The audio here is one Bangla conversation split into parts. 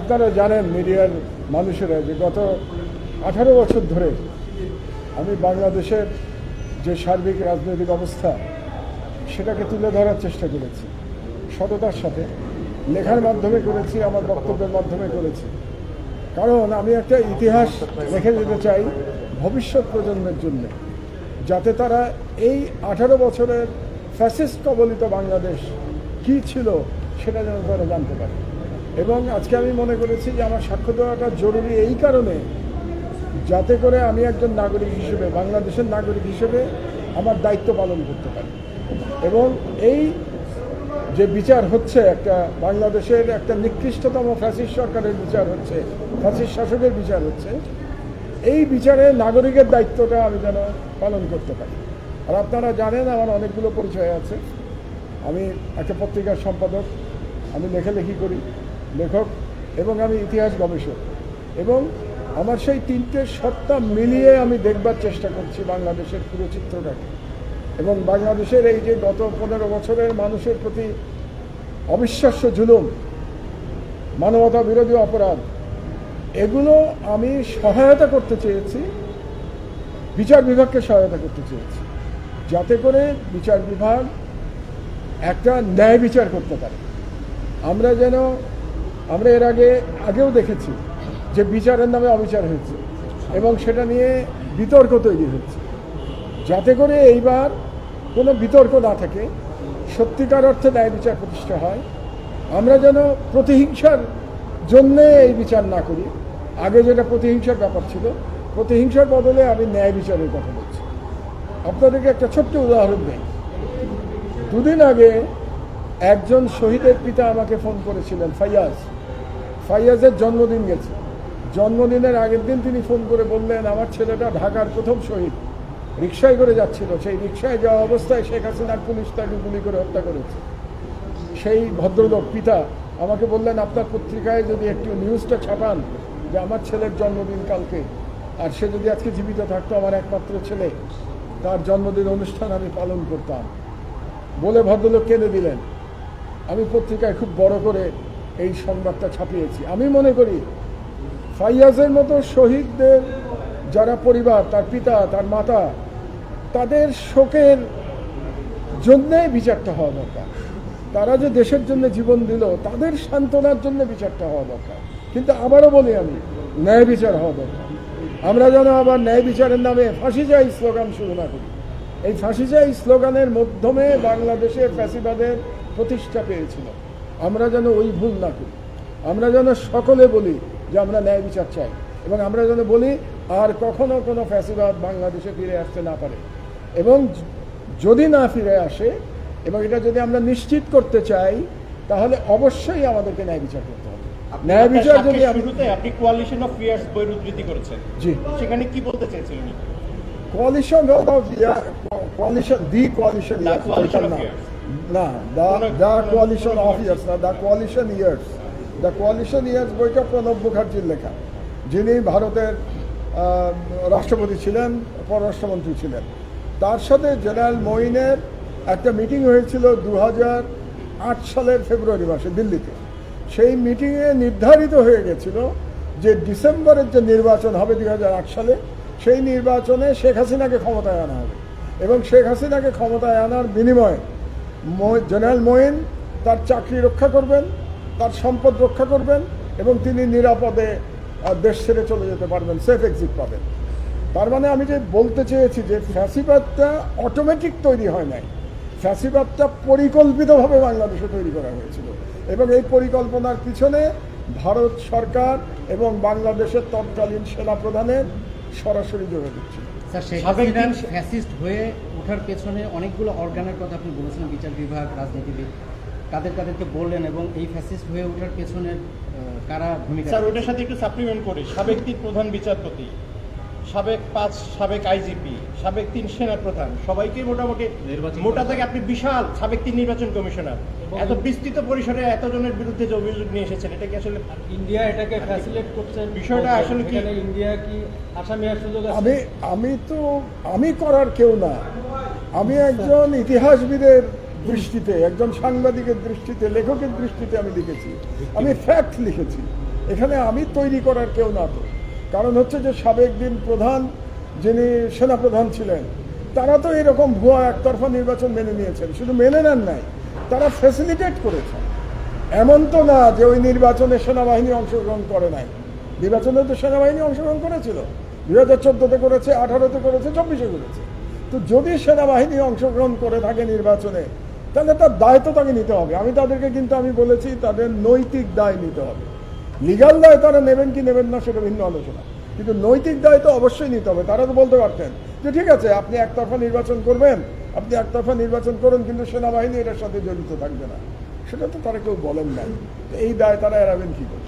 আপনারা জানেন মিডিয়ার মানুষেরা যে গত 18 বছর ধরে আমি বাংলাদেশের যে সার্বিক রাজনৈতিক অবস্থা সেটাকে তুলে ধরার চেষ্টা করেছি, সততার সাথে লেখার মাধ্যমে করেছি, আমার বক্তব্যের মাধ্যমে করেছি। কারণ আমি একটা ইতিহাস রেখে যেতে চাই ভবিষ্যৎ প্রজন্মের জন্য, যাতে তারা এই 18 বছরের ফ্যাসিস্ট কবলিত বাংলাদেশ কী ছিল সেটা যেন তারা জানতে পারে। এবং আজকে আমি মনে করেছি যে আমার সাক্ষ্য দেওয়াটা জরুরি এই কারণে, যাতে করে আমি একজন নাগরিক হিসেবে, বাংলাদেশের নাগরিক হিসেবে আমার দায়িত্ব পালন করতে পারি। এবং এই যে বিচার হচ্ছে, একটা বাংলাদেশের একটা নিকৃষ্টতম ফ্যাসিস্ট সরকারের বিচার হচ্ছে, ফ্যাসিস্ট শাসকের বিচার হচ্ছে, এই বিচারে নাগরিকের দায়িত্বটা আমি যেন পালন করতে পারি। আর আপনারা জানেন আমার অনেকগুলো পরিচয় আছে। আমি একটা পত্রিকার সম্পাদক, আমি লেখালেখি করি, লেখক, এবং আমি ইতিহাস গবেষক। এবং আমার সেই তিনটে সত্তা মিলিয়ে আমি দেখবার চেষ্টা করছি বাংলাদেশের পুরো চিত্রটাকে। এবং বাংলাদেশের এই যে গত 15 বছরের মানুষের প্রতি অবিশ্বাস্য জুলুম, মানবতা বিরোধী অপরাধ, এগুলো আমি সহায়তা করতে চেয়েছি, বিচার বিভাগকে সহায়তা করতে চেয়েছি, যাতে করে বিচার বিভাগ একটা ন্যায় বিচার করতে পারে। আমরা এর আগেও দেখেছি যে বিচারের নামে অবিচার হয়েছে এবং সেটা নিয়ে বিতর্ক তৈরি হচ্ছে। যাতে করে এইবার কোনো বিতর্ক না থাকে, সত্যিকার অর্থে ন্যায় বিচার প্রতিষ্ঠা হয়। আমরা যেন প্রতিহিংসার জন্যে এই বিচার না করি। আগে যেটা প্রতিহিংসার ব্যাপার ছিল, প্রতিহিংসার বদলে আমি ন্যায় বিচারের কথা বলছি। আপনাদেরকে একটা ছোট্ট উদাহরণ দেই। দুদিন আগে একজন শহীদের পিতা আমাকে ফোন করেছিলেন, ফাইয়াজের জন্মদিন গেছে। জন্মদিনের আগের দিন তিনি ফোন করে বললেন, আমার ছেলেটা ঢাকার প্রথম শহীদ, রিকশায় করে যাচ্ছিল, সেই রিকশায় যাওয়া অবস্থায় শেখ হাসিনার পুলিশ তাকে গুলি করে হত্যা করেছে। সেই ভদ্রলোক পিতা আমাকে বললেন, আপনার পত্রিকায় যদি একটু নিউজটা ছাপান যে আমার ছেলের জন্মদিন কালকে, আর সে যদি আজকে জীবিত থাকতো, আমার একমাত্র ছেলে, তার জন্মদিন অনুষ্ঠান আমি পালন করতাম, বলে ভদ্রলোক কেঁদে দিলেন। আমি পত্রিকায় খুব বড় করে এই সংবাদটা ছাপিয়েছি। আমি মনে করি ফাইয়াজের মতো শহীদদের যারা পরিবার, তার পিতা, তার মাতা, তাদের শোকের জন্যে বিচারটা হওয়া দরকার। তারা যে দেশের জন্য জীবন দিল, তাদের সান্ত্বনার জন্য বিচারটা হওয়া দরকার। কিন্তু আবারও বলি আমি, ন্যায় বিচার হওয়া দরকার। আমরা যেন আবার ন্যায় বিচারের নামে ফাঁসি চাই স্লোগান শুরু না করি। এই ফাঁসি চাই স্লোগানের মাধ্যমে বাংলাদেশের ফ্যাসিবাদের প্রতিষ্ঠা পেয়েছিল। আমরা যেন ওই ভুল না করি। আমরা যেন সকলে বলি যে আমরা ন্যায় বিচার চাই, এবং আমরা যেন বলি আর কখনো কোনো ফ্যাসিবাদ বাংলাদেশে ফিরে আসতে না পারে। এবং যদি না ফিরে আসে, এবং এটা যদি আমরা নিশ্চিত করতে চাই, তাহলে অবশ্যই আমাদেরকে ন্যায় বিচার করতে হবে। ন্যায় বিচার যদি আপনি কোয়ালিশন অফ ফিয়ার্স বই উদ্ধৃতি করেছেন, জি, সেখানে কি বলতে চেয়েছিলেন? Coalition of coalition, the coalition, না, দ্য কোয়ালিশন অফ ইয়ার্স না, the coalition years. The coalition years বইটা প্রণব মুখার্জির লেখা, যিনি ভারতের রাষ্ট্রপতি ছিলেন, পররাষ্ট্রমন্ত্রী ছিলেন। তার সাথে জেনারেল মঈনের একটা মিটিং হয়েছিল 2008 সালের ফেব্রুয়ারি মাসে দিল্লিতে। সেই মিটিংয়ে নির্ধারিত হয়ে গেছিল যে ডিসেম্বরের যে নির্বাচন হবে 2008 সালে, সেই নির্বাচনে শেখ হাসিনাকে ক্ষমতায় আনা হবে, এবং শেখ হাসিনাকে ক্ষমতায় আনার বিনিময়ে জেনারেল মঈন তার চাকরি রক্ষা করবেন, তার সম্পদ রক্ষা করবেন, এবং তিনি নিরাপদে দেশ ছেড়ে চলে যেতে পারবেন, সেফ এক্সিট পাবেন। তার মানে আমি যে বলতে চেয়েছি যে ফ্যাসিবাদটা অটোমেটিক তৈরি হয় নাই, ফ্যাসিবাদটা পরিকল্পিতভাবে বাংলাদেশে তৈরি করা হয়েছিল, এবং এই পরিকল্পনার পিছনে ভারত সরকার এবং বাংলাদেশের তৎকালীন সেনাপ্রধানের সরাসরি যোগাযোগ ছিল। ফ্যাসিস্ট হয়ে ওঠার পেছনে অনেকগুলো অর্গানের কথা আপনি বলেছেন, বিচার বিভাগ, রাজনীতিবিদ, কাদেরকে বললেন, এবং এই ফ্যাসিস্ট হয়ে ওঠার পেছনে কারা ভূমিকা। স্যার, ওটার সাথে একটু সাপ্লিমেন্ট করি। সাবেক 3 প্রধান বিচারপতি, সাবেক 5 সাবেক আইজিপি, সাবেক 3 সেনা প্রধান, সবাইকে মোটামুটি মোটা থেকে আপনি বিশাল সাবেক 3 নির্বাচন কমিশনার, এত বিস্তৃত পরিসরে এতজনের বিরুদ্ধে যে অভিযোগ নিয়ে এসেছেন, এটা কি আসলে ইন্ডিয়া এটাকে ফ্যাসিলিটেট করছে? বিষয়টা আসলে কি ইন্ডিয়া কি আসামি আর সুযোগ আছে? আমি করার কেউ না। আমি একজন ইতিহাসবিদের দৃষ্টিতে, একজন সাংবাদিকের দৃষ্টিতে, লেখকের দৃষ্টিতে আমি লিখেছি, আমি ফ্যাক্ট লিখেছি। এখানে আমি তৈরি করার কেউ না তো। কারণ হচ্ছে যে সাবেক দিন প্রধান যিনি সেনাপ্রধান ছিলেন তারা তো এরকম ভুয়া একতরফা নির্বাচন মেনে নিয়েছেন, শুধু মেনে নেন নাই, তারা ফ্যাসিলিটেট করেছেন। এমন তো না যে ওই নির্বাচনে সেনাবাহিনী অংশগ্রহণ করে নাই, নির্বাচনে তো সেনাবাহিনী অংশগ্রহণ করেছিল, 2014-তে করেছে, 18-তে করেছে, 24-এ করেছে। তো যদি সেনাবাহিনী অংশগ্রহণ করে থাকে নির্বাচনে তাহলে তার দায় তো তাকে নিতে হবে। আমি তাদেরকে কিন্তু আমি বলেছি তাদের নৈতিক দায় নিতে হবে। লিগাল দায় তারা নেবেন কি নেবেন না সেটা ভিন্ন আলোচনা, কিন্তু নৈতিক দায় তো অবশ্যই নিতে হবে। তারা তো বলতে পারতেন যে ঠিক আছে আপনি একতরফা নির্বাচন করবেন, আপনি একতরফা নির্বাচন করুন, কিন্তু সেনাবাহিনী এটার সাথে জড়িত থাকবে না, সেটা তো তারা কেউ বলেন নাই। এই দায় তারা এড়াবেন কি করে?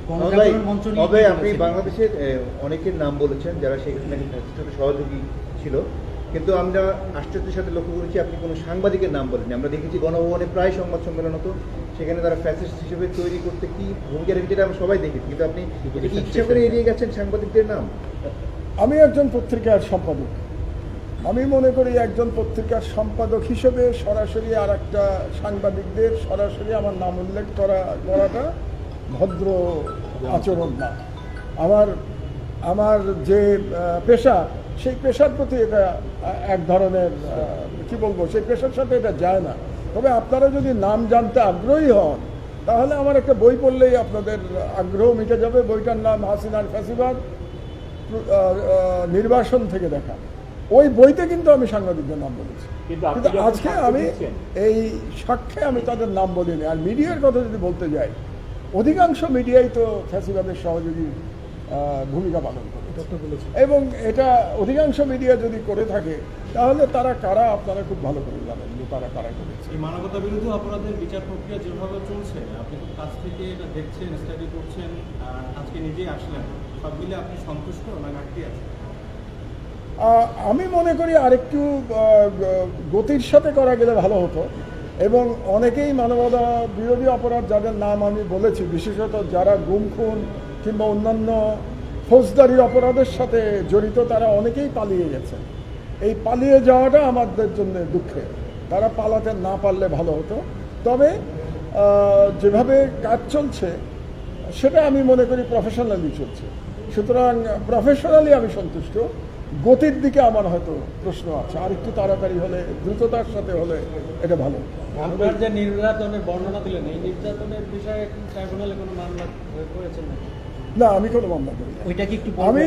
তবে আপনি বাংলাদেশের অনেকের নাম বলেছেন যারা সেখানে সাথে সহযোগী ছিল, কিন্তু আমরা আশ্চর্যের সাথে লক্ষ্য করেছি আপনি কোনো সাংবাদিকের নাম বলেননি। আমরা দেখেছি গণভবনে প্রায় সংবাদ সম্মেলন হতো, সেখানে তারা ফ্যাসিস্ট হিসেবে তৈরি করতে কি ভূমিকা রেখেছে আমরা সবাই দেখেছি, কিন্তু আপনি ইচ্ছা করে এড়িয়ে গেছেন সাংবাদিকদের নাম। আমি একজন পত্রিকার সম্পাদক, আমি মনে করি একজন পত্রিকার সম্পাদক হিসেবে সরাসরি আর একটা সাংবাদিকদের সরাসরি আমার নাম উল্লেখ করাটা ভদ্র আচরণ না। আমার যে পেশা, সেই পেশার প্রতি এটা এক ধরনের কি বলবো, সেই পেশার সাথে এটা যায় না। তবে আপনারা যদি নাম জানতে আগ্রহী হন তাহলে আমার একটা বই পড়লেই আপনাদের আগ্রহ মিটে যাবে। বইটার নাম হাসিনার ফ্যাসিবাদ নির্বাসন থেকে দেখা। ওই বইতে কিন্তু আমি সাংবাদিকদের নাম বলেছি, কিন্তু আজকে আমি এই সাক্ষ্যে আমি তাদের নাম বলিনি। আর মিডিয়ার কথা যদি বলতে যাই, অধিকাংশ মিডিয়াই তো ফ্যাসিবাদের সহযোগী ভূমিকা পালন করে, এবং এটা অধিকাংশ মিডিয়া যদি করে থাকে তাহলে তারা কারা আপনারা খুব ভালো করে জানেন যে তারা কারা করেছে। এই মানবতা বিরোধী অপরাধের বিচার প্রক্রিয়া যেভাবে চলছে, আপনি খুব কাছ থেকে এটা দেখছেন, স্টাডি করছেন, আজকে নিজেই আসলেন, সব মিলে আপনি সন্তুষ্ট না ঘাটতি আছে? আমি মনে করি আরেকটু গতির সাথে করা গেলে ভালো হতো, এবং অনেকেই মানবতা বিরোধী অপরাধ যাদের নাম আমি বলেছি, বিশেষত যারা গুম খুন কিংবা অন্যান্য ফৌজদারি অপরাধের সাথে জড়িত, তারা অনেকেই পালিয়ে গেছে। এই পালিয়ে যাওয়াটা আমাদের জন্য দুঃখের, তারা পালাতে না পারলে ভালো হতো। তবে যেভাবে কাজ চলছে সেটা আমি মনে করি প্রফেশনালি চলছে, সুতরাং প্রফেশনালি আমি সন্তুষ্ট। গতির দিকে আমার হয়তো প্রশ্ন আছে, আর একটু তাড়াতাড়ি হলে, দ্রুততার সাথে হলে এটা ভালো। আপনার যে নির্যাতনের বর্ণনা দিলেন, এই নির্যাতনের বিষয়ে ট্রাইব্যুনালে কোনো মামলা করেছেন না? না, আমি কোনো মামলা করি না। আমি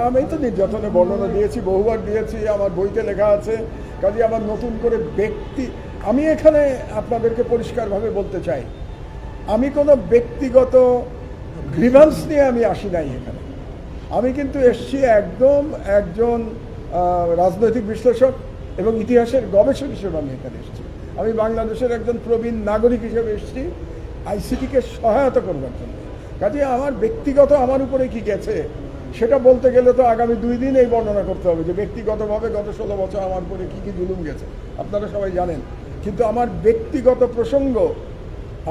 আমি তো নির্যাতনের বর্ণনা দিয়েছি, বহুবার দিয়েছি, আমার বইতে লেখা আছে। কাজে আমার নতুন করে আমি এখানে আপনাদেরকে পরিষ্কারভাবে বলতে চাই, আমি কোনো ব্যক্তিগত গ্রিভান্স নিয়ে আমি আসি নাই এখানে। আমি কিন্তু এসছি একজন রাজনৈতিক বিশ্লেষক এবং ইতিহাসের গবেষক হিসেবে আমি এখানে এসেছি। আমি বাংলাদেশের একজন প্রবীণ নাগরিক হিসেবে এসেছি আইসিটিকে সহায়তা করবার জন্য। কাজে আমার ব্যক্তিগত আমার উপরে কি গেছে সেটা বলতে গেলে তো আগামী 2 দিন এই বর্ণনা করতে হবে যে ব্যক্তিগতভাবে গত 16 বছর আমার উপরে কি জুলুম গেছে, আপনারা সবাই জানেন। কিন্তু আমার ব্যক্তিগত প্রসঙ্গ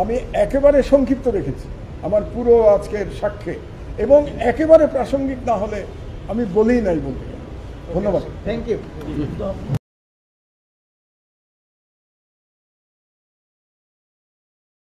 আমি একেবারে সংক্ষিপ্ত রেখেছি আমার পুরো আজকের সাক্ষ্যে, এবং একেবারে প্রাসঙ্গিক না হলে আমি বলেই নাই বলতে। ধন্যবাদ। Thank you.